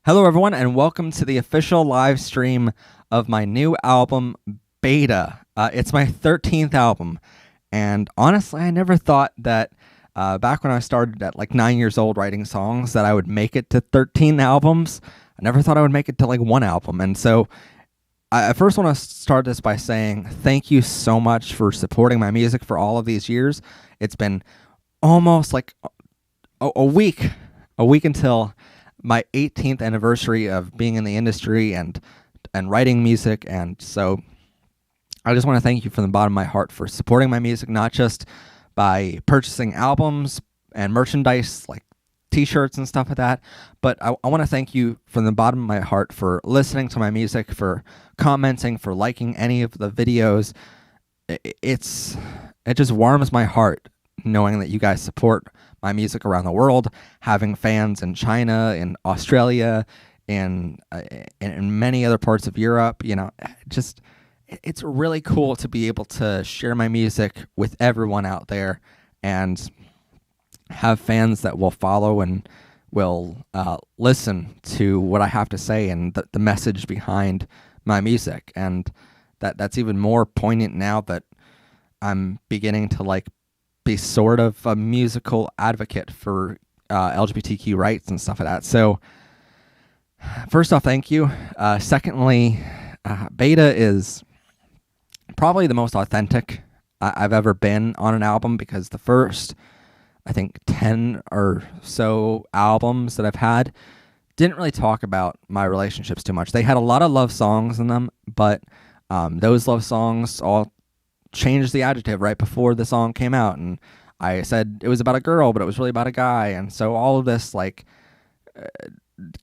Hello, everyone, and welcome to the official live stream of my new album, Beta. It's my 13th album, and honestly, I never thought that back when I started at like 9 years old writing songs that I would make it to 13 albums. I never thought I would make it to like one album, and so I first want to start this by saying thank you so much for supporting my music for all of these years. It's been almost like a week until my 18th anniversary of being in the industry and writing music, and so I just want to thank you from the bottom of my heart for supporting my music, not just by purchasing albums and merchandise like t-shirts and stuff like that, but I want to thank you from the bottom of my heart for listening to my music, for commenting, for liking any of the videos. It just warms my heart knowing that you guys support my music around the world, having fans in China, in Australia, and in many other parts of Europe. It's really cool to be able to share my music with everyone out there and have fans that will follow and will listen to what I have to say and the message behind my music. And that's even more poignant now that I'm beginning to be sort of a musical advocate for LGBTQ rights and stuff like that. So first off, thank you. Secondly, Beta is probably the most authentic I've ever been on an album, because the first, I think, 10 or so albums that I've had didn't really talk about my relationships too much. They had a lot of love songs in them, but those love songs all changed the adjective right before the song came out, and I said it was about a girl, but it was really about a guy, and so all of this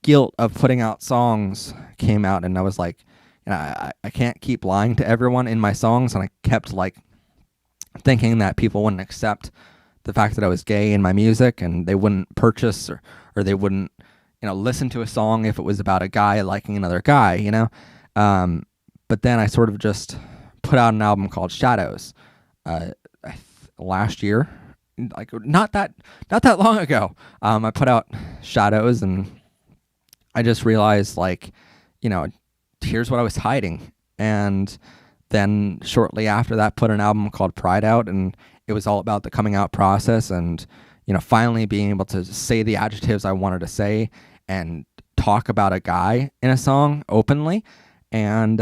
guilt of putting out songs came out, and I was like, I can't keep lying to everyone in my songs, and I kept thinking that people wouldn't accept the fact that I was gay in my music, and they wouldn't purchase or they wouldn't listen to a song if it was about a guy liking another guy, but then I sort of just put out an album called Shadows last year, not that long ago. I put out Shadows, and I just realized here's what I was hiding. And then shortly after that, put an album called Pride out, and it was all about the coming out process and finally being able to say the adjectives I wanted to say and talk about a guy in a song openly. And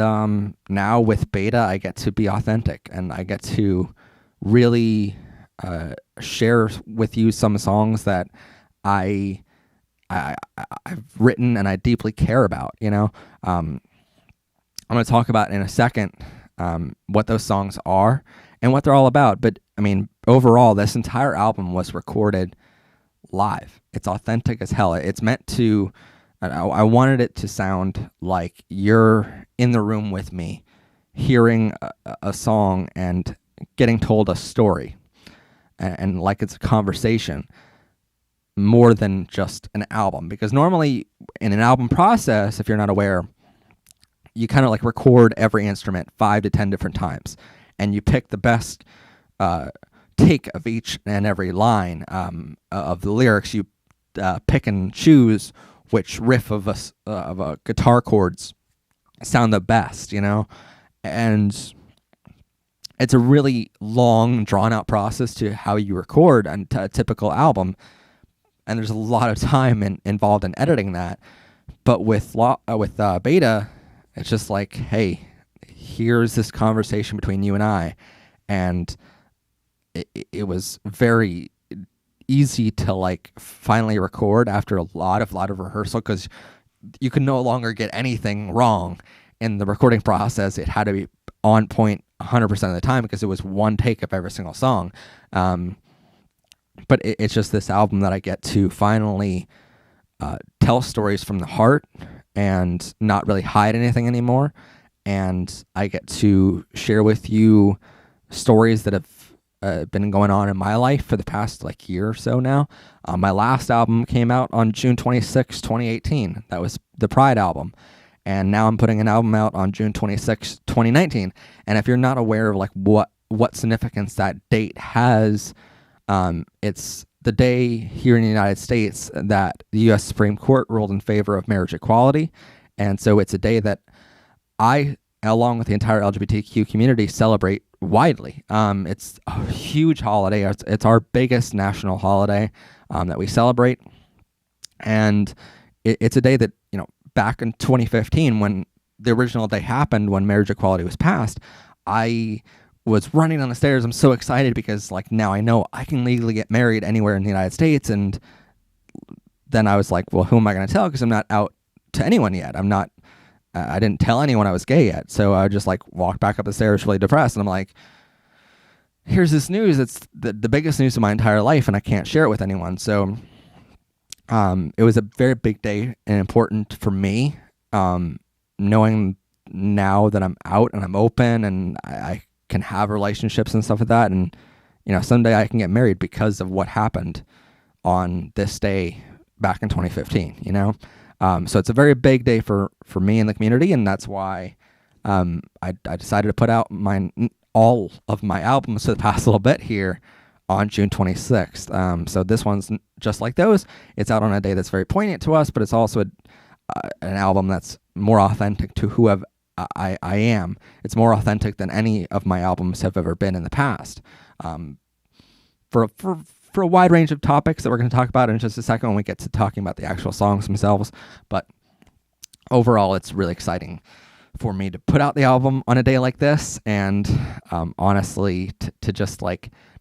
now with Beta, I get to be authentic, and I get to really share with you some songs that I've written and I deeply care about. I'm going to talk about in a second what those songs are and what they're all about. But I mean, overall, this entire album was recorded live. It's authentic as hell. It's meant to. I wanted it to sound like you're in the room with me, hearing a song and getting told a story, and like it's a conversation more than just an album. Because normally in an album process, if you're not aware, you kind of record every instrument 5 to 10 different times, and you pick the best take of each and every line of the lyrics. You pick and choose which riff of a guitar chords sound the best, and it's a really long, drawn-out process to how you record a typical album, and there's a lot of time involved in editing that. But with Beta, it's just hey, here's this conversation between you and I, and it was very easy to finally record after a lot of rehearsal, because you could no longer get anything wrong in the recording process. It had to be on point 100% of the time, because it was one take of every single song. But it's just this album that I get to finally tell stories from the heart and not really hide anything anymore, and I get to share with you stories that have been going on in my life for the past year or so now. My last album came out on June 26, 2018. That was the Pride album. And now I'm putting an album out on June 26, 2019. And if you're not aware of what significance that date has, it's the day here in the United States that the U.S. Supreme Court ruled in favor of marriage equality. And so it's a day that I, along with the entire LGBTQ community, celebrate widely. It's a huge holiday. It's our biggest national holiday that we celebrate. And it's a day that, back in 2015, when the original day happened, when marriage equality was passed, I was running down the stairs. I'm so excited because now I know I can legally get married anywhere in the United States. And then I was like, well, who am I going to tell? Because I'm not out to anyone yet. I didn't tell anyone I was gay yet. So I just walked back up the stairs really depressed. And I'm like, here's this news. It's the biggest news of my entire life, and I can't share it with anyone. So it was a very big day and important for me, knowing now that I'm out and I'm open and I can have relationships and stuff like that. And, someday I can get married because of what happened on this day back in 2015, So it's a very big day for me and the community. And that's why I decided to put out all of my albums for the past little bit here on June 26th. So this one's just like those. It's out on a day that's very poignant to us, but it's also an album that's more authentic to who I am. It's more authentic than any of my albums have ever been in the past. For a wide range of topics that we're going to talk about in just a second when we get to talking about the actual songs themselves. But overall, it's really exciting for me to put out the album on a day like this, and honestly, to just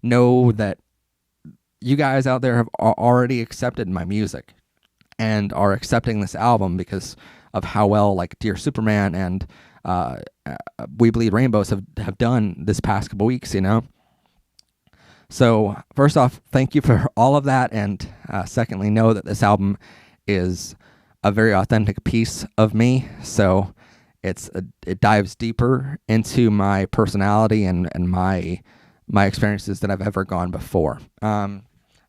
know that you guys out there have already accepted my music and are accepting this album because of how well Dear Superman and We Bleed Rainbows have done this past couple weeks, So first off, thank you for all of that, and secondly, know that this album is a very authentic piece of me. So it dives deeper into my personality and my experiences that I've ever gone before.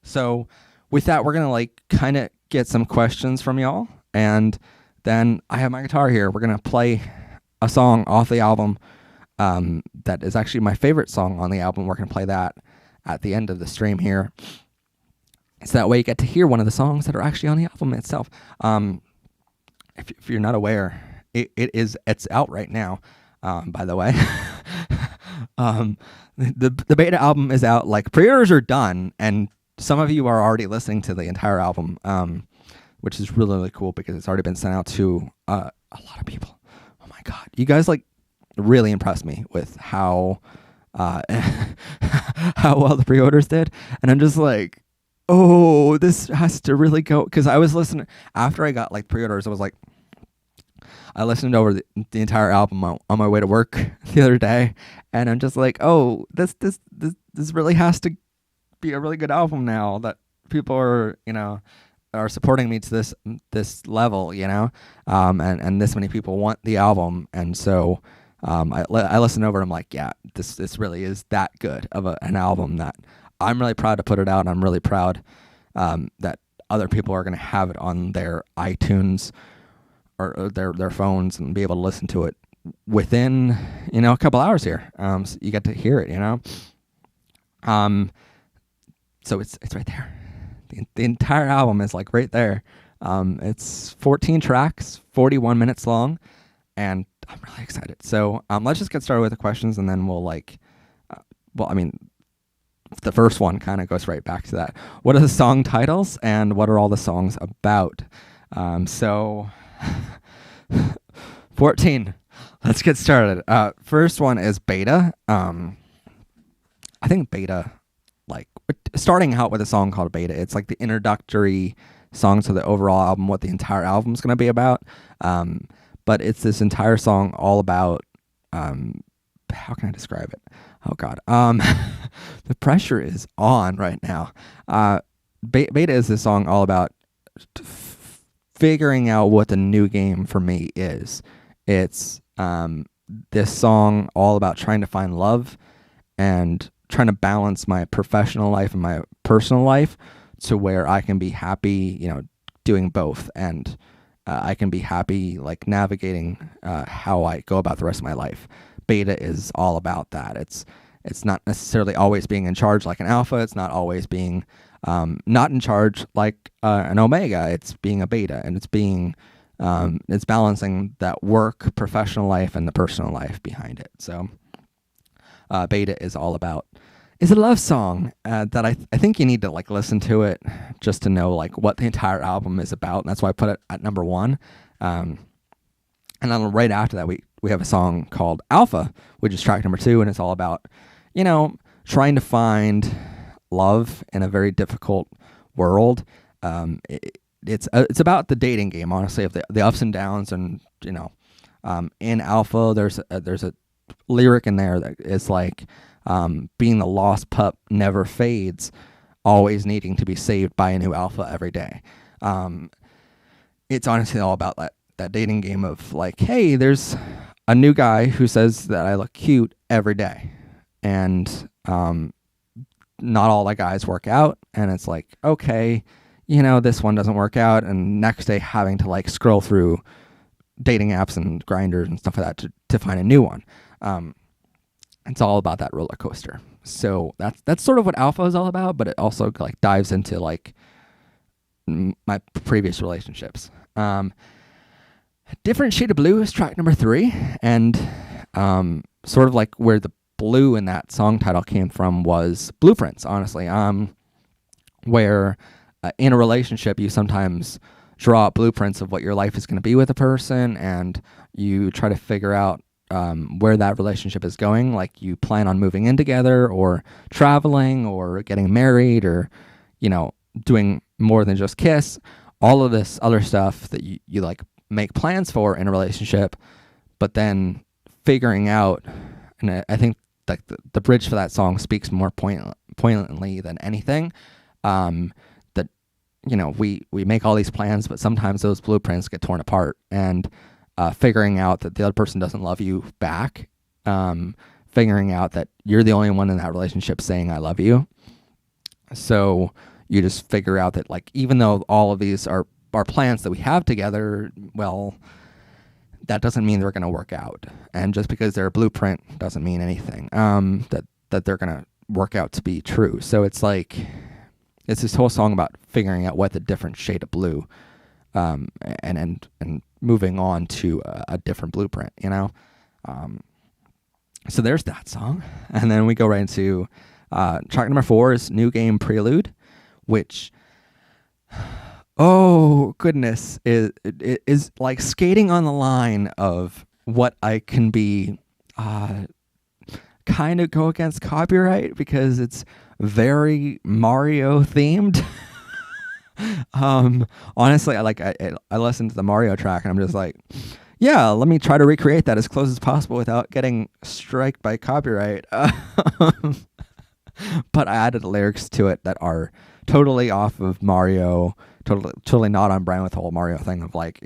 So with that, we're gonna kind of get some questions from y'all, and then I have my guitar here. We're gonna play a song off the album that is actually my favorite song on the album. We're gonna play that at the end of the stream here. So that way you get to hear one of the songs that are actually on the album itself. If you're not aware, it's out right now, by the way. The beta album is out. Pre-orders are done, and some of you are already listening to the entire album, which is really, really cool because it's already been sent out to a lot of people. Oh my God. You guys really impressed me with how how well the pre-orders did. And I'm just oh, this has to really go. Because I was listening, after I got pre-orders, I was I listened over the entire album on my way to work the other day, and I'm just oh, this really has to be a really good album now that people are supporting me to this level, and this many people want the album, and so I listened over and I'm yeah, this really is that good of an album that I'm really proud to put it out, and I'm really proud that other people are going to have it on their iTunes or their phones and be able to listen to it within a couple hours here. So you get to hear it, so it's right there. The entire album is right there. It's 14 tracks, 41 minutes long, and I'm really excited. So let's just get started with the questions, and then we'll the first one kind of goes right back to that. What are the song titles, and what are all the songs about? So 14. Let's get started. First one is Beta. I think Beta, starting out with a song called Beta, it's the introductory song to the overall album, what the entire album's going to be about. But it's this entire song all about, how can I describe it? Oh God. The pressure is on right now. Beta is this song all about figuring out what the new game for me is. It's this song all about trying to find love and trying to balance my professional life and my personal life to where I can be happy, doing both, and I can be happy navigating how I go about the rest of my life. Beta is all about that. It's not necessarily always being in charge like an alpha. It's not always being not in charge like an omega. It's being a beta, and it's balancing that work, professional life, and the personal life behind it. So beta is all about is a love song that I think you need to like listen to it just to know like what the entire album is about. And that's why I put it at number one. And then right after that, we have a song called Alpha, which is track number two, and it's all about, trying to find love in a very difficult world. It's about the dating game, honestly, of the ups and downs, and in Alpha, there's a lyric in there that is like, being the lost pup never fades, always needing to be saved by a new alpha every day. It's honestly all about that dating game of like, hey, there's a new guy who says that I look cute every day, and not all the guys work out, and it's like, okay, this one doesn't work out, and next day having to like scroll through dating apps and grinders and stuff like that to find a new one. It's all about that roller coaster. So that's sort of what Alpha is all about, but it also like dives into like my previous relationships. Different Shade of Blue is track number 3, and sort of like where the blue in that song title came from was blueprints, honestly. Where in a relationship you sometimes draw up blueprints of what your life is going to be with a person, and you try to figure out where that relationship is going. Like you plan on moving in together, or traveling, or getting married, or doing more than just kiss. All of this other stuff that you like make plans for in a relationship, but then figuring out, and I think like the bridge for that song speaks more poignantly than anything. That we make all these plans, but sometimes those blueprints get torn apart, and figuring out that the other person doesn't love you back, figuring out that you're the only one in that relationship saying I love you. So you just figure out that like, even though all of these are plans that we have together, well, that doesn't mean they're going to work out. And just because they're a blueprint doesn't mean anything, that they're going to work out to be true. So it's like, it's this whole song about figuring out what the different shade of blue, and moving on to a different blueprint, So there's that song. And then we go right into track number 4 is New Game Prelude, which, oh goodness, is like skating on the line of what I can be kind of go against copyright, because it's very Mario themed. Honestly, I listened to the Mario track and I'm just like, yeah, let me try to recreate that as close as possible without getting striked by copyright. But I added lyrics to it that are totally off of Mario, totally not on brand with the whole Mario thing of like,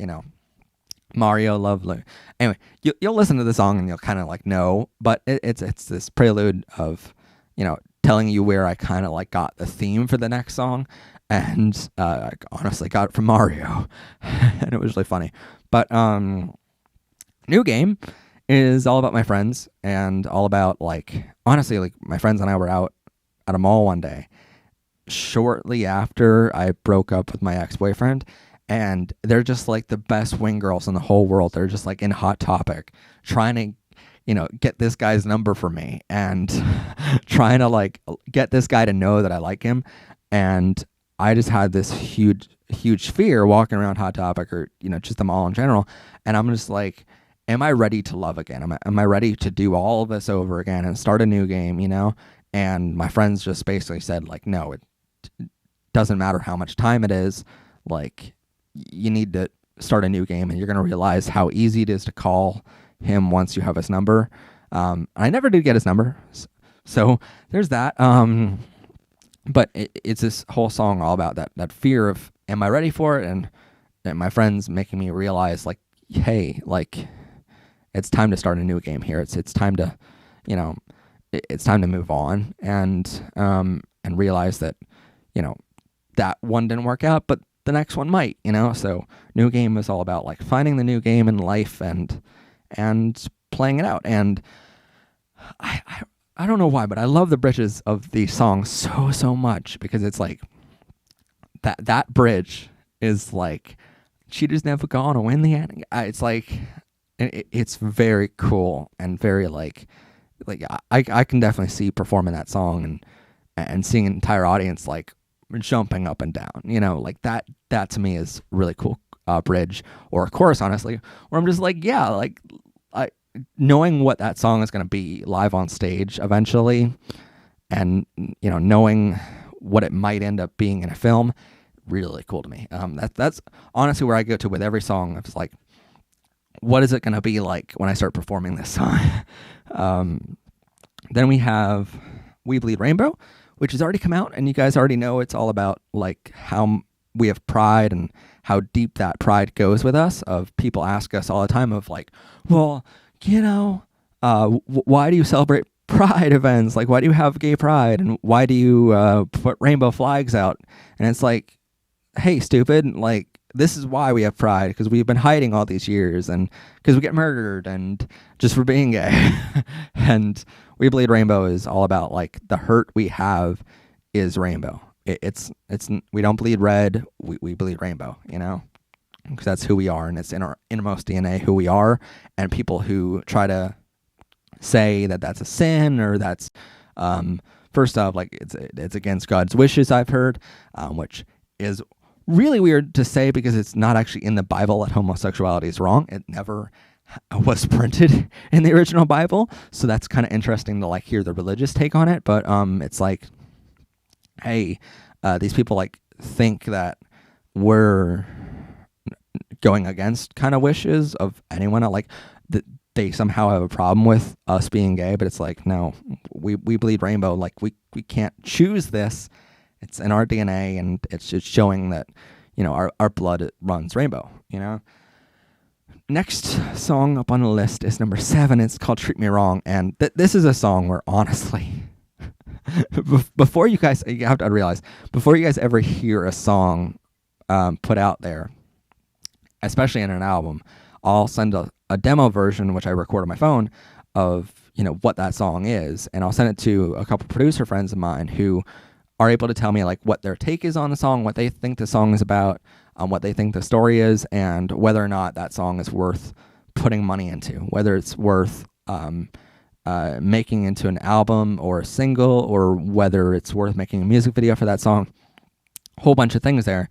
Mario lovely. Anyway, you'll listen to the song and you'll kind of like know, but it's this prelude of, telling you where I kind of like got the theme for the next song. And I honestly got it from Mario, and it was really funny. But New Game is all about my friends, and all about like, honestly, like my friends and I were out at a mall one day shortly after I broke up with my ex-boyfriend, and they're just like the best wing girls in the whole world. They're just like in Hot Topic trying to get this guy's number for me, and trying to like get this guy to know that I like him. And I just had this huge fear walking around Hot Topic, or just the mall in general, and I'm just like, am I ready to love again? Am I ready to do all of this over again and start a new game? And my friends just basically said like, no, it doesn't matter how much time it is. Like, you need to start a new game, and you're gonna realize how easy it is to call him once you have his number. I never did get his number, so there's that. But it's this whole song all about that fear of, am I ready for it? And my friends making me realize like, hey, like, it's time to start a new game here. It's time to, it's time to move on, and realize that, that one didn't work out, but the next one might, So New Game is all about like finding the new game in life and playing it out. And I don't know why, but I love the bridges of these songs so much, because it's like, that bridge is like, cheaters never gonna win the end. It's like, it's very cool and very like I can definitely see performing that song and seeing an entire audience like jumping up and down, like that to me is really cool. Bridge or chorus, honestly, where I'm just like, yeah, like knowing what that song is going to be live on stage eventually, and knowing what it might end up being in a film, really cool to me. That's honestly where I go to with every song. It's like, what is it going to be like when I start performing this song? Then we have We Bleed Rainbow, which has already come out, and you guys already know it's all about like how we have pride and how deep that pride goes with us. Of people ask us all the time of like, well, why do you celebrate pride events? Like, why do you have gay pride, and why do you put rainbow flags out? And it's like, hey, stupid, like, this is why we have pride, because we've been hiding all these years, and because we get murdered, and just for being gay. And We Bleed Rainbow is all about like the hurt we have is rainbow. It's we don't bleed red, we bleed rainbow, because that's who we are, and it's in our innermost DNA who we are. And people who try to say that that's a sin, or that's first off, like, it's against God's wishes, I've heard, which is really weird to say, because it's not actually in the Bible that homosexuality is wrong. It never was printed in the original Bible, so that's kind of interesting to like hear the religious take on it. But it's like, hey, these people like think that we're going against kind of wishes of anyone, like that they somehow have a problem with us being gay. But it's like, no, we bleed rainbow. Like, we can't choose this. It's in our DNA, and it's just showing that, our blood runs rainbow, Next song up on the list is number 7. It's called Treat Me Wrong. And this is a song where, honestly, before you guys, you have to realize, before you guys ever hear a song put out there, especially in an album, I'll send a demo version, which I record on my phone, of, what that song is. And I'll send it to a couple producer friends of mine who are able to tell me like what their take is on the song, what they think the song is about, what they think the story is, and whether or not that song is worth putting money into, whether it's worth making into an album or a single, or whether it's worth making a music video for that song. Whole bunch of things there.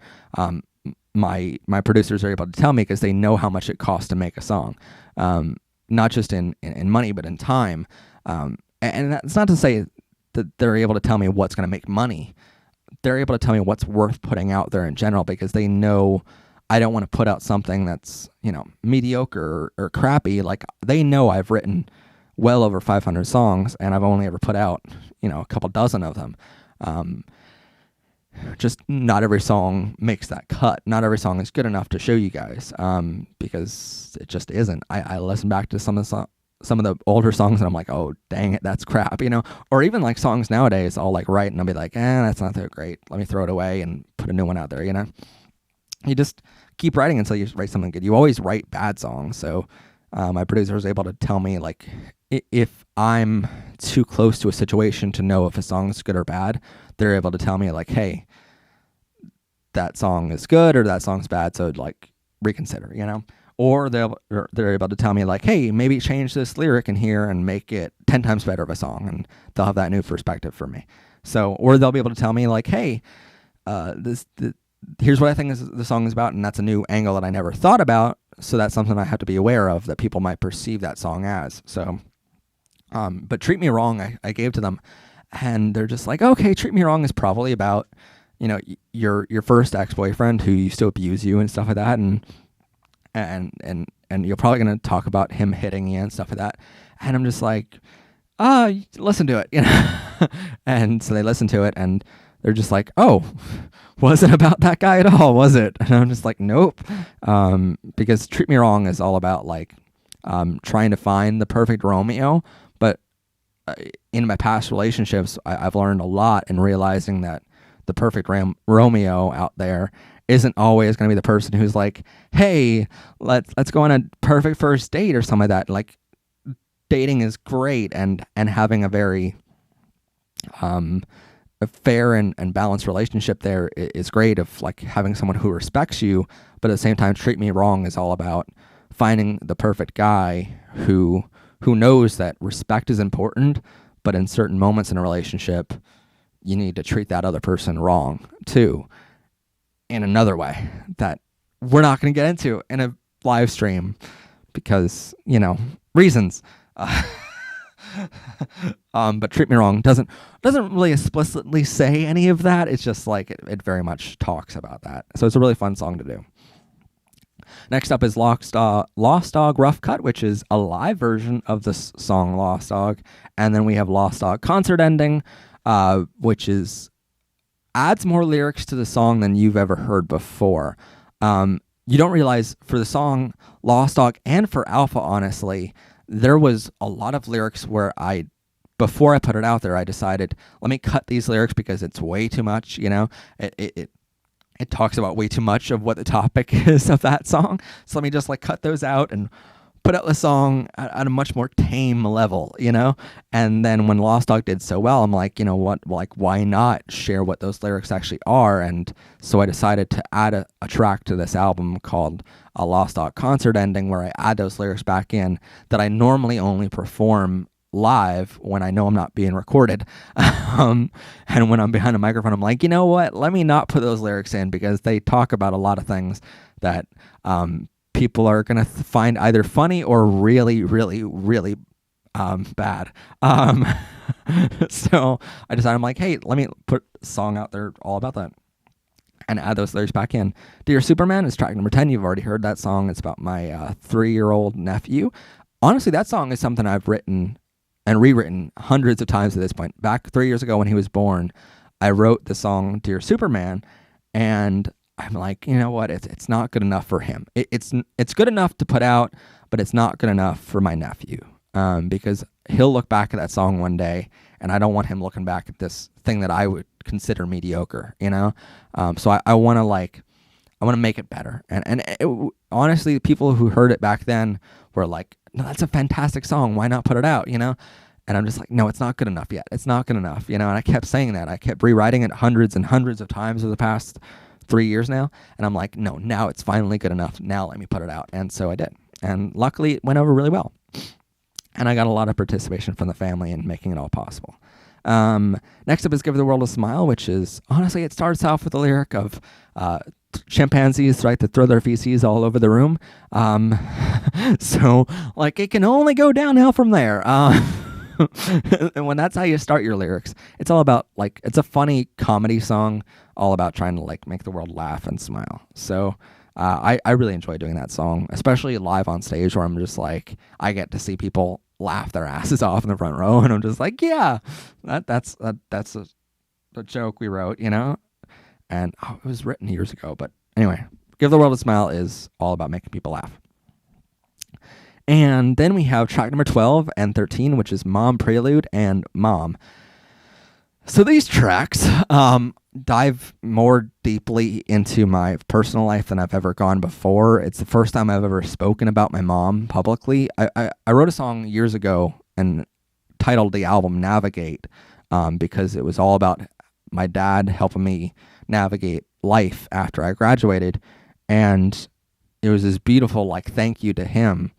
My producers are able to tell me, because they know how much it costs to make a song, not just in money, but in time. And that's not to say that they're able to tell me what's going to make money. They're able to tell me what's worth putting out there in general, because they know I don't want to put out something that's, mediocre or crappy. Like, they know I've written well over 500 songs, and I've only ever put out, a couple dozen of them. Just not every song makes that cut. Not every song is good enough to show you guys, because it just isn't. I listen back to some of the older songs, and I'm like, oh, dang it, that's crap, Or even like songs nowadays, I'll like write, and I'll be like, that's not that great. Let me throw it away and put a new one out there, You just keep writing until you write something good. You always write bad songs. So my producer was able to tell me, like, if I'm too close to a situation to know if a song is good or bad, they're able to tell me, like, hey, that song is good or that song's bad, so like reconsider, Or they're able to tell me, like, hey, maybe change this lyric in here and make it 10 times better of a song, and they'll have that new perspective for me. So, or they'll be able to tell me, like, hey, here's what I think the song is about, and that's a new angle that I never thought about, so that's something I have to be aware of, that people might perceive that song as. So, but Treat Me Wrong, I gave to them, and they're just like, okay, Treat Me Wrong is probably about, your first ex-boyfriend who used to abuse you and stuff like that, and you're probably going to talk about him hitting you and stuff like that. And I'm just like, listen to it, And so they listen to it, and they're just like, oh, wasn't about that guy at all, was it? And I'm just like, nope. Because Treat Me Wrong is all about like trying to find the perfect Romeo. But in my past relationships, I've learned a lot in realizing that the perfect Romeo out there isn't always going to be the person who's like, hey, let's go on a perfect first date or something like that. Like, dating is great, and having a very a fair and balanced relationship there is great, of like having someone who respects you, but at the same time, Treat Me Wrong is all about finding the perfect guy who knows that respect is important, but in certain moments in a relationship, you need to treat that other person wrong too, in another way that we're not going to get into in a live stream because, reasons. But Treat Me Wrong doesn't really explicitly say any of that. It's just like it very much talks about that. So it's a really fun song to do. Next up is Lost Dog Rough Cut, which is a live version of the song Lost Dog. And then we have Lost Dog Concert Ending, which adds more lyrics to the song than you've ever heard before. You don't realize for the song Lost Dog and for Alpha, honestly, there was a lot of lyrics where before I put it out there, I decided, let me cut these lyrics because it's way too much, It talks about way too much of what the topic is of that song. So let me just cut those out and put out the song at a much more tame level, And then when Lost Dog did so well, I'm like, what, why not share what those lyrics actually are? And so I decided to add a track to this album called A Lost Dog Concert Ending, where I add those lyrics back in that I normally only perform live when I know I'm not being recorded. And when I'm behind a microphone, I'm like, you know what? Let me not put those lyrics in because they talk about a lot of things that people are going to find either funny or really, really, really bad. So I decided, I'm like, hey, let me put a song out there all about that and add those lyrics back in. Dear Superman is track number 10. You've already heard that song. It's about my 3-year-old nephew. Honestly, that song is something I've written and rewritten hundreds of times at this point. Back 3 years ago when he was born, I wrote the song Dear Superman, and I'm like, you know what? It's not good enough for him. It's good enough to put out, but it's not good enough for my nephew, because he'll look back at that song one day, and I don't want him looking back at this thing that I would consider mediocre, So I want to make it better. And honestly, people who heard it back then were like, no, that's a fantastic song. Why not put it out, And I'm just like, no, it's not good enough yet. It's not good enough, And I kept saying that. I kept rewriting it hundreds and hundreds of times over the past 3 years now. And I'm like, no, now it's finally good enough. Now let me put it out. And so I did. And luckily it went over really well. And I got a lot of participation from the family in making it all possible. Next up is Give the World a Smile, which is, honestly, it starts off with a lyric of chimpanzees to throw their feces all over the room. So it can only go downhill from there. And when that's how you start your lyrics, it's all about it's a funny comedy song, all about trying to make the world laugh and smile. So I really enjoy doing that song, especially live on stage, where I'm just I get to see people laugh their asses off in the front row, and I'm just like, yeah, that's a joke we wrote, And it was written years ago, but anyway, Give the World a Smile is all about making people laugh. And then we have track number 12 and 13, which is Mom Prelude and Mom. So these tracks dive more deeply into my personal life than I've ever gone before. It's the first time I've ever spoken about my mom publicly. I wrote a song years ago and titled the album Navigate, because it was all about my dad helping me navigate life after I graduated. And it was this beautiful thank you to him.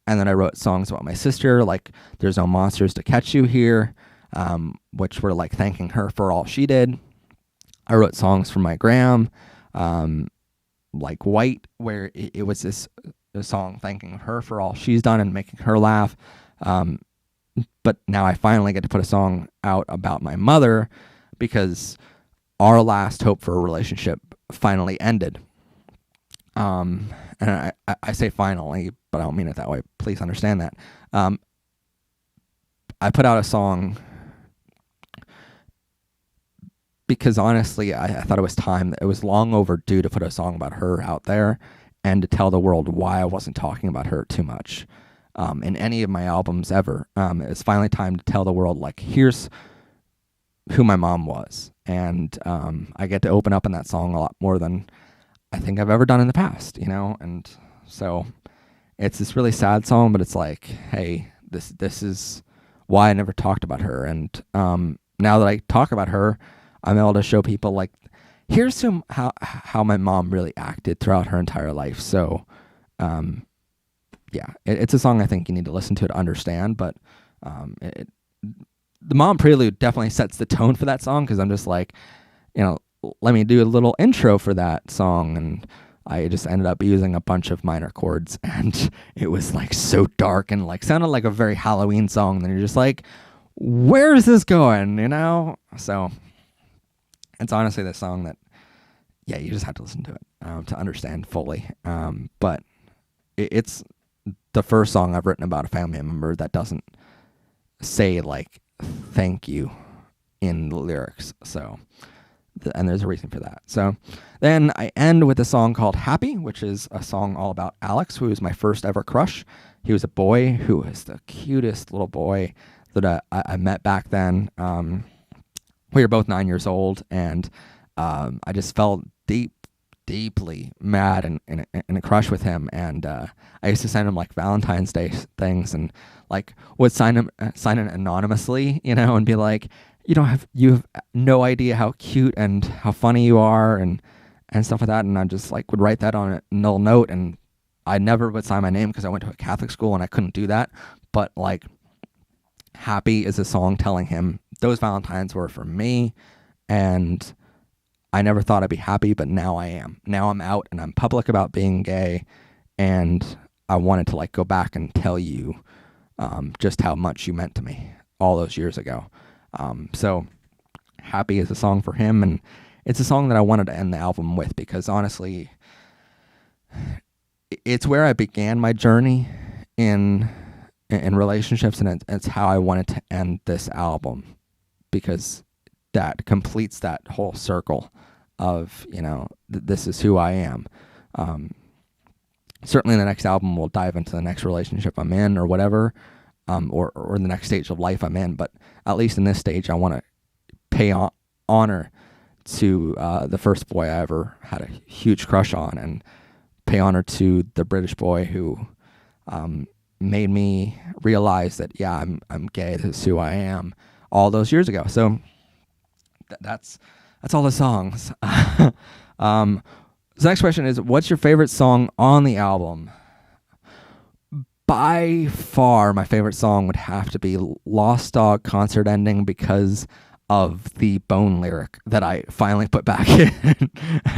And then I wrote songs about my sister, like There's No Monsters to Catch You Here, which were thanking her for all she did. I wrote songs for my gram, like White, where it was a song thanking her for all she's done and making her laugh. But now I finally get to put a song out about my mother, because our last hope for a relationship finally ended. And I say finally, but I don't mean it that way. Please understand that. I put out a song because honestly, I thought it was time. It was long overdue to put a song about her out there and to tell the world why I wasn't talking about her too much in any of my albums ever. It was finally time to tell the world, here's who my mom was. And I get to open up in that song a lot more than I think I've ever done in the past, And so it's this really sad song, but it's hey, this is why I never talked about her. And now that I talk about her, I'm able to show people like, here's how my mom really acted throughout her entire life. So, yeah, it's a song I think you need to listen to understand. But the Mom Prelude definitely sets the tone for that song, because I'm just like, let me do a little intro for that song, and I just ended up using a bunch of minor chords, and it was like so dark and like sounded like a very Halloween song. And you're just like, where is this going? So it's honestly the song that, yeah, you just have to listen to it to understand fully. But it's the first song I've written about a family member that doesn't say like thank you in the lyrics. So, and there's a reason for that. So then I end with a song called Happy, which is a song all about Alex, who was my first ever crush. He was a boy who was the cutest little boy that I met back then. We were both 9 years old, and I just felt deeply mad and in a crush with him. And I used to send him like Valentine's Day things, and like would sign it anonymously, and be like, you have no idea how cute and how funny you are, and stuff like that. And I just like would write that on a little note, and I never would sign my name because I went to a Catholic school and I couldn't do that. But like, Happy is a song telling him those Valentines were for me, and I never thought I'd be happy, but now I am. Now I'm out and I'm public about being gay, and I wanted to like go back and tell you just how much you meant to me all those years ago. So Happy is a song for him, and it's a song that I wanted to end the album with because honestly, it's where I began my journey in relationships, and it's how I wanted to end this album, because that completes that whole circle of, this is who I am. Certainly the next album will dive into the next relationship I'm in or whatever, or the next stage of life I'm in. But at least in this stage, I want to pay honor to the first boy I ever had a huge crush on, and pay honor to the British boy who made me realize that, yeah, I'm gay. This is who I am all those years ago. So that's all the songs. The next question is, what's your favorite song on the album? By far, my favorite song would have to be Lost Dog Concert Ending, because of the Bone lyric that I finally put back in.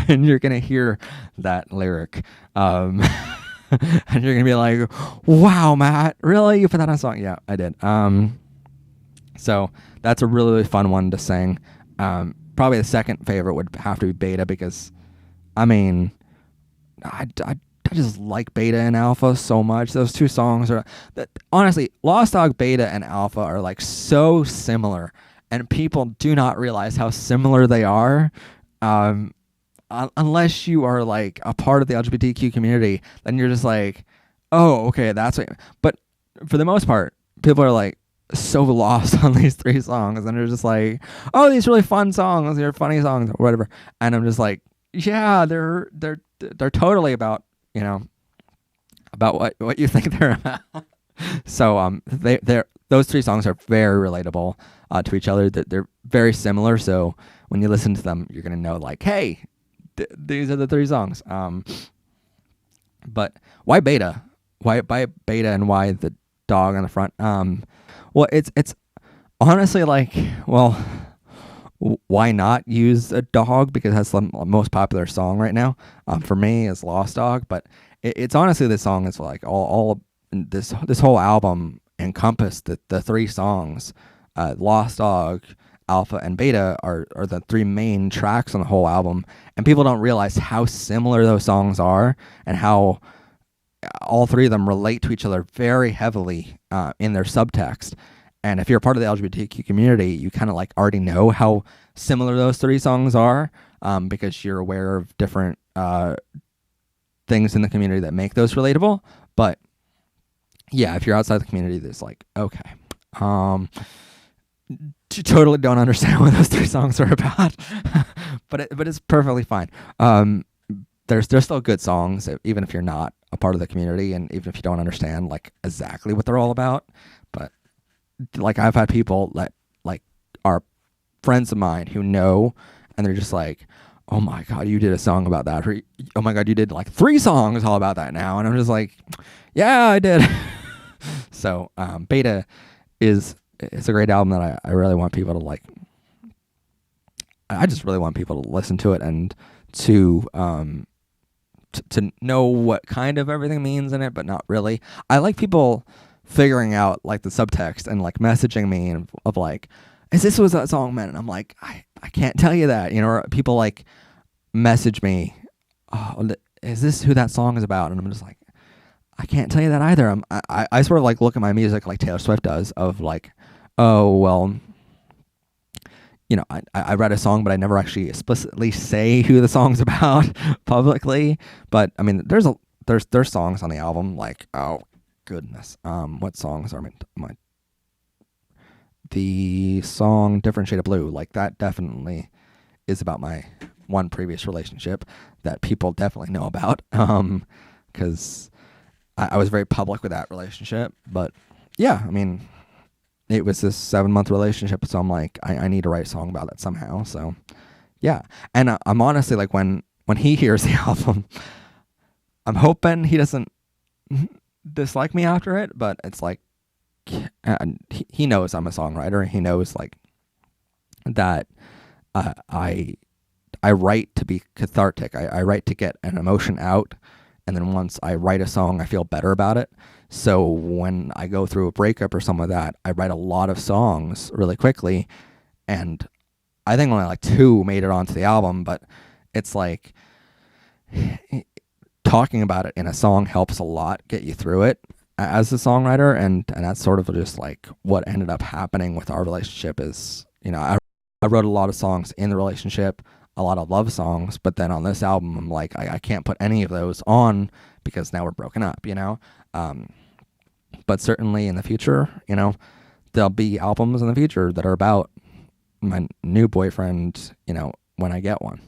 And you're going to hear that lyric. And you're going to be like, wow, Matt, really? You put that on a song? Yeah, I did. So that's a really, really fun one to sing. Probably the second favorite would have to be Beta, because, I mean, I just like Beta and Alpha so much. Those two songs are, honestly, Lost Dog, Beta, and Alpha are like so similar, and people do not realize how similar they are. Unless you are like a part of the LGBTQ community, then you're just like, oh, okay, that's what. But for the most part, people are like so lost on these three songs, and they're just like, oh, these really fun songs, they're funny songs or whatever. And I'm just like, yeah, they're totally about, about what you think they're about. So they're those three songs are very relatable to each other. They're very similar. So when you listen to them, you're gonna know like, hey, these are the three songs. But why Beta? Why Beta, and why the dog on the front? Well, it's honestly like, well, why not use a dog? Because that's the most popular song right now. For me, is Lost Dog. But it's honestly, this song is like all this whole album encompassed the three songs. Lost Dog, Alpha, and Beta are the three main tracks on the whole album, and people don't realize how similar those songs are, and how all three of them relate to each other very heavily in their subtext. And if you're a part of the LGBTQ community, you kind of like already know how similar those three songs are, because you're aware of different things in the community that make those relatable. But yeah, if you're outside the community, there's like, okay, totally don't understand what those three songs are about. but it's perfectly fine. They're still good songs, even if you're not a part of the community, and even if you don't understand like exactly what they're all about. But like, I've had people that like are friends of mine who know, and they're just like, oh my God, you did a song about that. Or, oh my God, you did like 3 songs all about that now. And I'm just like, yeah, I did. So Beta it's a great album that I really want people to like. I just really want people to listen to it and to to know what kind of everything means in it, but not really. I like people figuring out like the subtext and like messaging me of like, is this what that song meant? And I'm like, I can't tell you that, or people like message me, oh, is this who that song is about? And I'm just like, I can't tell you that either. I sort of like look at my music like Taylor Swift does, of like, oh well, I read a song, but I never actually explicitly say who the song's about publicly. But I mean, there's songs on the album like, oh goodness, what songs are the song "Different Shade of Blue"? Like that definitely is about my one previous relationship that people definitely know about, because I was very public with that relationship. But yeah, I mean, it was this 7-month relationship, so I'm like, I need to write a song about it somehow. So yeah, and I'm honestly like, when he hears the album, I'm hoping he doesn't dislike me after it, but it's like, and he knows I'm a songwriter. He knows like that I write to be cathartic. I write to get an emotion out, and then once I write a song, I feel better about it. So when I go through a breakup or something like that, I write a lot of songs really quickly, and I think only like 2 made it onto the album. But it's like talking about it in a song helps a lot get you through it as a songwriter, and that's sort of just like what ended up happening with our relationship. Is I wrote a lot of songs in the relationship, a lot of love songs, but then on this album I'm like, I can't put any of those on because now we're broken up, but certainly in the future, there'll be albums in the future that are about my new boyfriend, when I get one.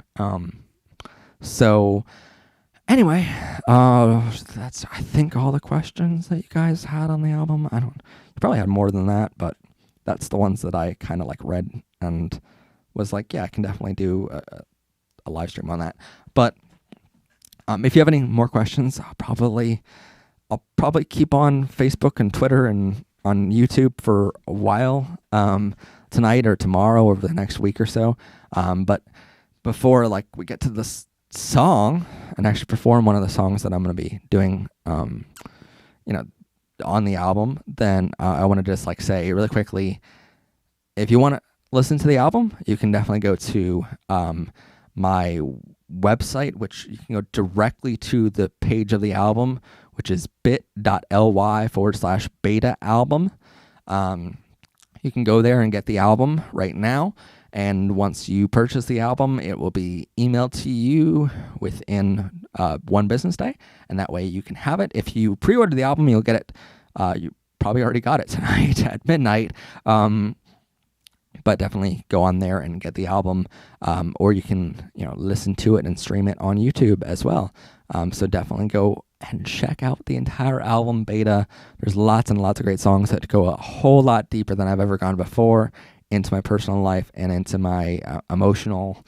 So anyway, that's, I think, all the questions that you guys had on the album. You probably had more than that, but that's the ones that I kind of like read and was like, yeah, I can definitely do a live stream on that. But if you have any more questions, I'll probably keep on Facebook and Twitter and on YouTube for a while, tonight or tomorrow over the next week or so. But before like we get to this song and actually perform one of the songs that I'm going to be doing, on the album, then I want to just like say really quickly, if you want to listen to the album, you can definitely go to my website, which you can go directly to the page of the album, which is bit.ly/beta album. You can go there and get the album right now. And once you purchase the album, it will be emailed to you within 1 business day. And that way you can have it. If you pre-order the album, you'll get it. You probably already got it tonight at midnight. But definitely go on there and get the album. Or you can, listen to it and stream it on YouTube as well. So definitely go and check out the entire album, Beta. There's lots and lots of great songs that go a whole lot deeper than I've ever gone before into my personal life and into my emotional,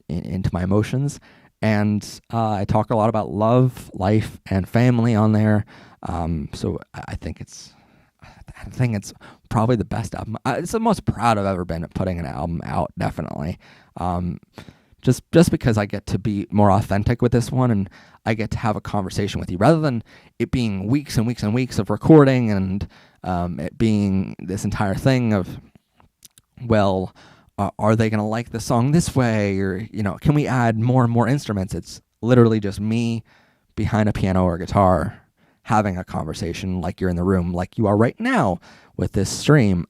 into my emotions. And I talk a lot about love, life, and family on there. So I think it's probably the best album. It's the most proud I've ever been at putting an album out, definitely. Just because I get to be more authentic with this one, and I get to have a conversation with you rather than it being weeks and weeks and weeks of recording and it being this entire thing of, well, are they going to like the song this way? Or, can we add more and more instruments? It's literally just me behind a piano or guitar having a conversation like you're in the room, like you are right now with this stream.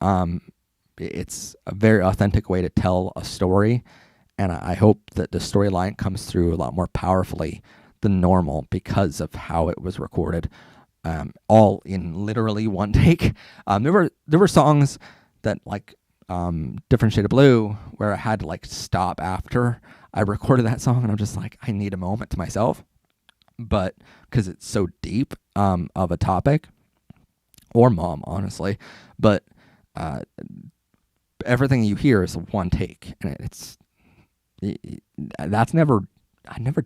It's a very authentic way to tell a story. And I hope that the storyline comes through a lot more powerfully than normal because of how it was recorded, all in literally 1 take. There were songs that like Different Shade of Blue where I had to like stop after I recorded that song, and I'm just like, I need a moment to myself. But because it's so deep of a topic, or Mom, honestly, but everything you hear is one take, and I never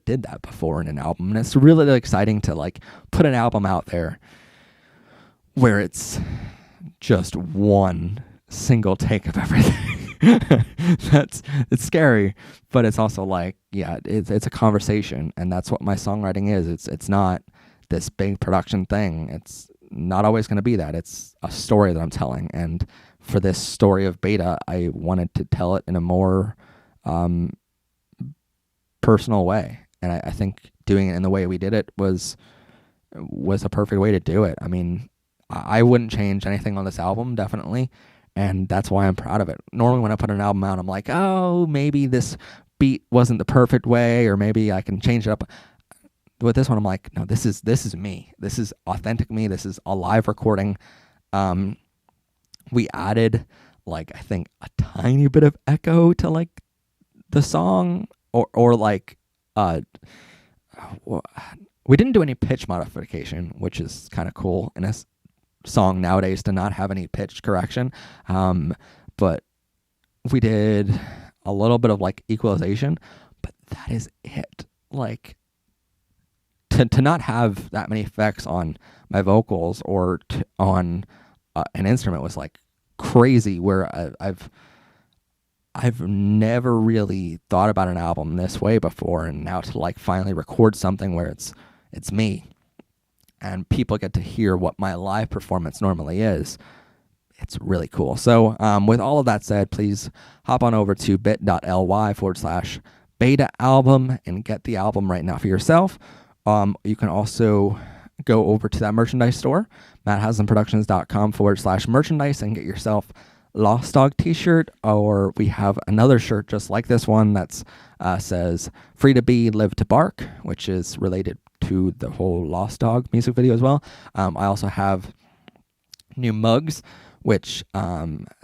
did that before in an album, and it's really exciting to like put an album out there where it's just one single take of everything. It's scary, but it's also like, yeah, it's a conversation, and that's what my songwriting is. It's not this big production thing. It's not always going to be that. It's a story that I'm telling, and for this story of Beta, I wanted to tell it in a more personal way, and I think doing it in the way we did it was a perfect way to do it. I mean, I wouldn't change anything on this album, definitely, and that's why I'm proud of it. Normally when I put an album out, I'm like, oh, maybe this beat wasn't the perfect way, or maybe I can change it up. With this one, I'm like, no, this is me. This is authentic me. This is a live recording. We added, like, I think a tiny bit of echo to like the song, or like, we didn't do any pitch modification, which is kind of cool in a song nowadays to not have any pitch correction. But we did a little bit of like equalization, but that is it. Like, to not have that many effects on my vocals or on an instrument was like crazy, where I've never really thought about an album this way before, and now to like finally record something where it's me and people get to hear what my live performance normally is, it's really cool. So with all of that said, please hop on over to bit.ly/Beta album and get the album right now for yourself. You can also go over to that merchandise store, matthaslamproductions.com/merchandise, and get yourself Lost Dog t-shirt, or we have another shirt just like this one that's says "Free to Be, Live to Bark," which is related to the whole Lost Dog music video as well. I also have new mugs which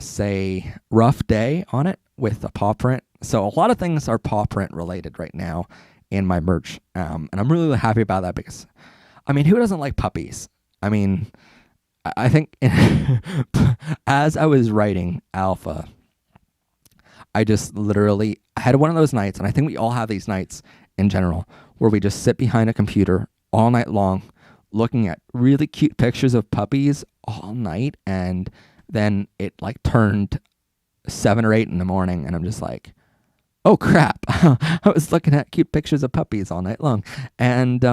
say "Rough Day" on it with a paw print. So a lot of things are paw print related right now in my merch, and I'm really happy about that, because I mean, who doesn't like puppies? I mean, I think as I was writing Alpha, I just literally had one of those nights, and I think we all have these nights in general, where we just sit behind a computer all night long looking at really cute pictures of puppies all night, and then it like turned 7 or 8 in the morning, and I'm just like, oh crap, I was looking at cute pictures of puppies all night long. And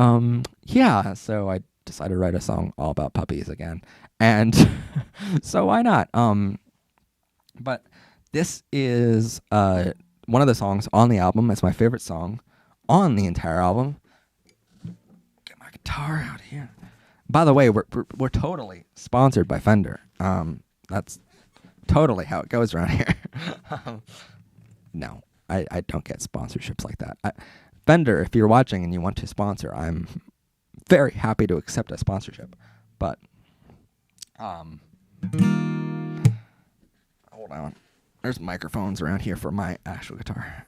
yeah, so I decided to write a song all about puppies again. And so why not? But this is one of the songs on the album. It's my favorite song on the entire album. Get my guitar out here. By the way, we're totally sponsored by Fender. That's totally how it goes around here. No. I don't get sponsorships like that. Fender, if you're watching and you want to sponsor, I'm very happy to accept a sponsorship. But, hold on. There's microphones around here for my actual guitar.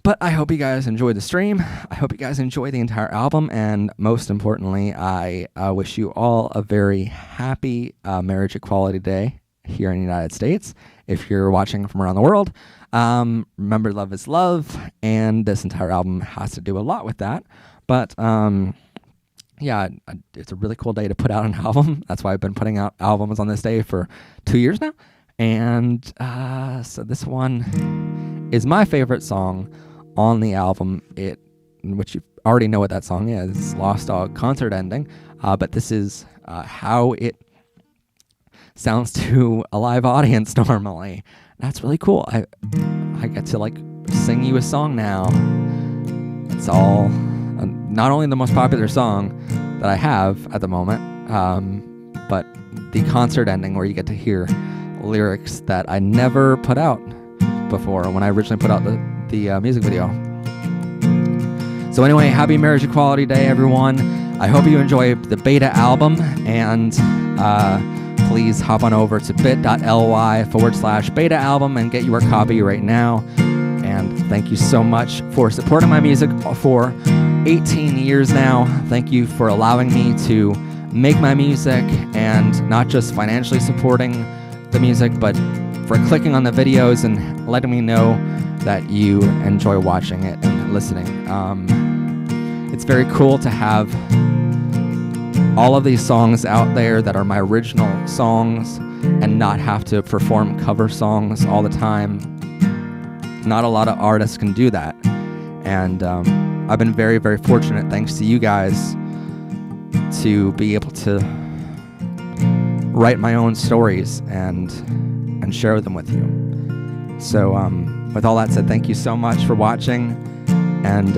But I hope you guys enjoyed the stream. I hope you guys enjoy the entire album. And most importantly, I wish you all a very happy Marriage Equality Day here in the United States. If you're watching from around the world, remember love is love, and this entire album has to do a lot with that. But yeah, it's a really cool day to put out an album. That's why I've been putting out albums on this day for 2 years now. And so this one is my favorite song on the album, which you already know what that song is, Lost Dog Concert Ending. But this is how it sounds to a live audience normally. That's really cool. I get to like sing you a song now. It's all not only the most popular song that I have at the moment, but the concert ending where you get to hear lyrics that I never put out before when I originally put out the music video. So anyway, happy Marriage Equality Day, everyone. I hope you enjoy the Beta album, and please hop on over to bit.ly/Beta album and get your copy right now. And thank you so much for supporting my music for 18 years now. Thank you for allowing me to make my music, and not just financially supporting the music, but for clicking on the videos and letting me know that you enjoy watching it and listening. It's very cool to have all of these songs out there that are my original songs and not have to perform cover songs all the time. Not a lot of artists can do that. And I've been very, very fortunate, thanks to you guys, to be able to write my own stories and share them with you. So with all that said, thank you so much for watching, and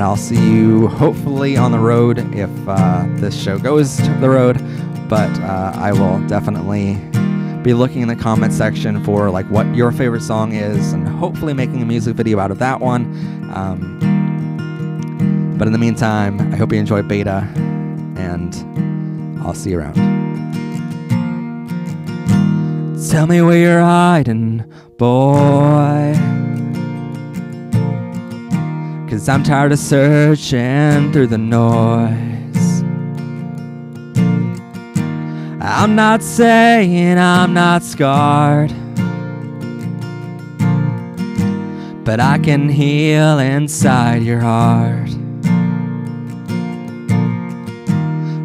I'll see you hopefully on the road if this show goes to the road. But I will definitely be looking in the comment section for like what your favorite song is, and hopefully making a music video out of that one. But in the meantime, I hope you enjoy Beta, and I'll see you around. Tell me where you're hiding, boy, 'cause I'm tired of searching through the noise. I'm not saying I'm not scarred, but I can heal inside your heart.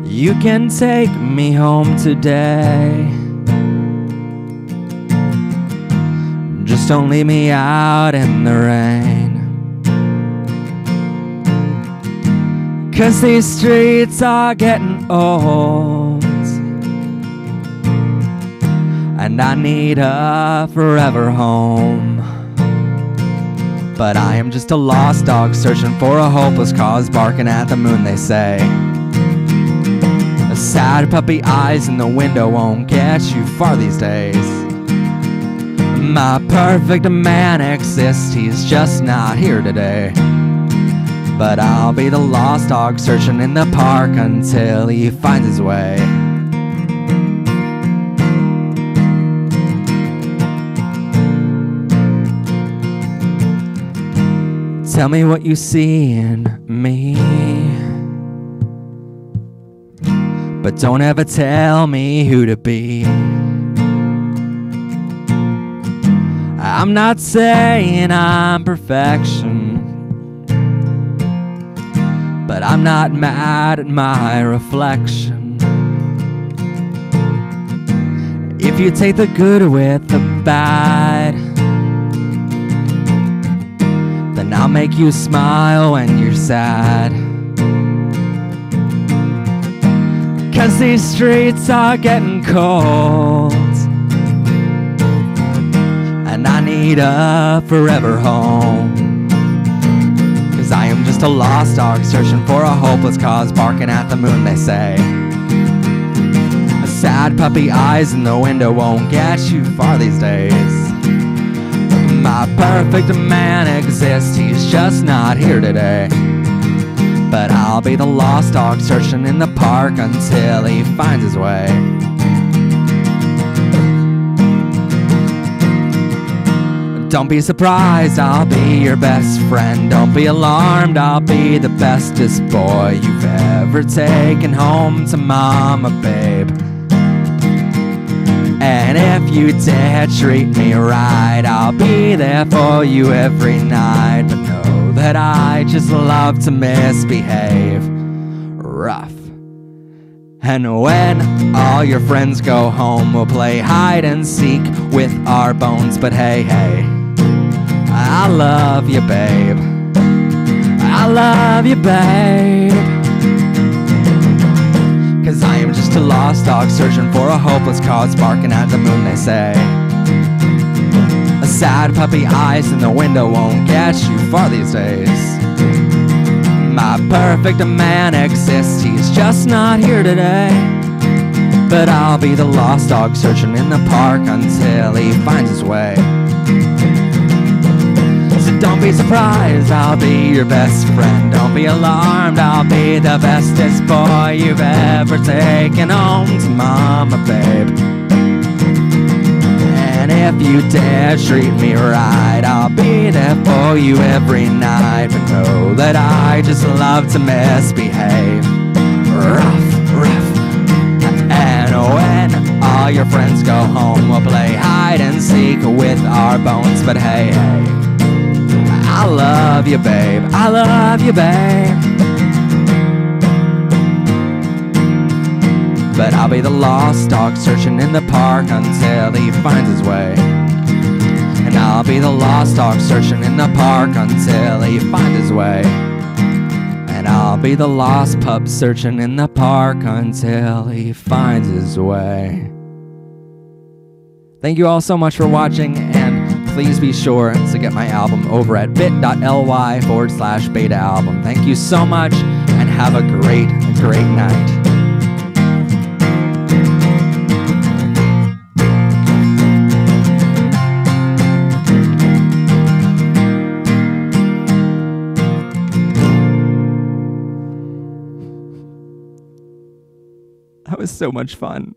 You can take me home today, just don't leave me out in the rain, 'cause these streets are getting old, and I need a forever home. But I am just a lost dog searching for a hopeless cause, barking at the moon, they say. The sad puppy eyes in the window won't get you far these days. My perfect man exists, he's just not here today. But I'll be the lost dog searching in the park until he finds his way. Tell me what you see in me, but don't ever tell me who to be. I'm not saying I'm perfection, but I'm not mad at my reflection. If you take the good with the bad, then I'll make you smile when you're sad. 'Cause these streets are getting cold, and I need a forever home. 'Cause I am just a lost dog searching for a hopeless cause, barking at the moon, they say. A sad puppy eyes in the window won't get you far these days. My perfect man exists, he's just not here today. But I'll be the lost dog searching in the park until he finds his way. Don't be surprised, I'll be your best friend. Don't be alarmed, I'll be the bestest boy you've ever taken home to mama, babe. And if you dare treat me right, I'll be there for you every night. But know that I just love to misbehave rough. And when all your friends go home, we'll play hide and seek with our bones. But hey, hey, I love you, babe. I love you, babe. 'Cause I am just a lost dog searching for a hopeless cause, barking at the moon, they say. A sad puppy eyes in the window won't get you far these days. My perfect man exists, he's just not here today. But I'll be the lost dog searching in the park until he finds his way. So don't be surprised, I'll be your best friend. Don't be alarmed, I'll be the bestest boy you've ever taken home to mama, babe. And if you dare treat me right, I'll be there for you every night. But know that I just love to misbehave rough, rough. And when while your friends go home. We'll play hide and seek with our bones. But hey, I love you, babe. I love you, babe. But I'll be the lost dog searching in the park until he finds his way. And I'll be the lost dog searching in the park until he finds his way. And I'll be the lost pup searching in the park until he finds his way. Thank you all so much for watching, and please be sure to get my album over at bit.ly/beta album. Thank you so much, and have a great, great night. That was so much fun.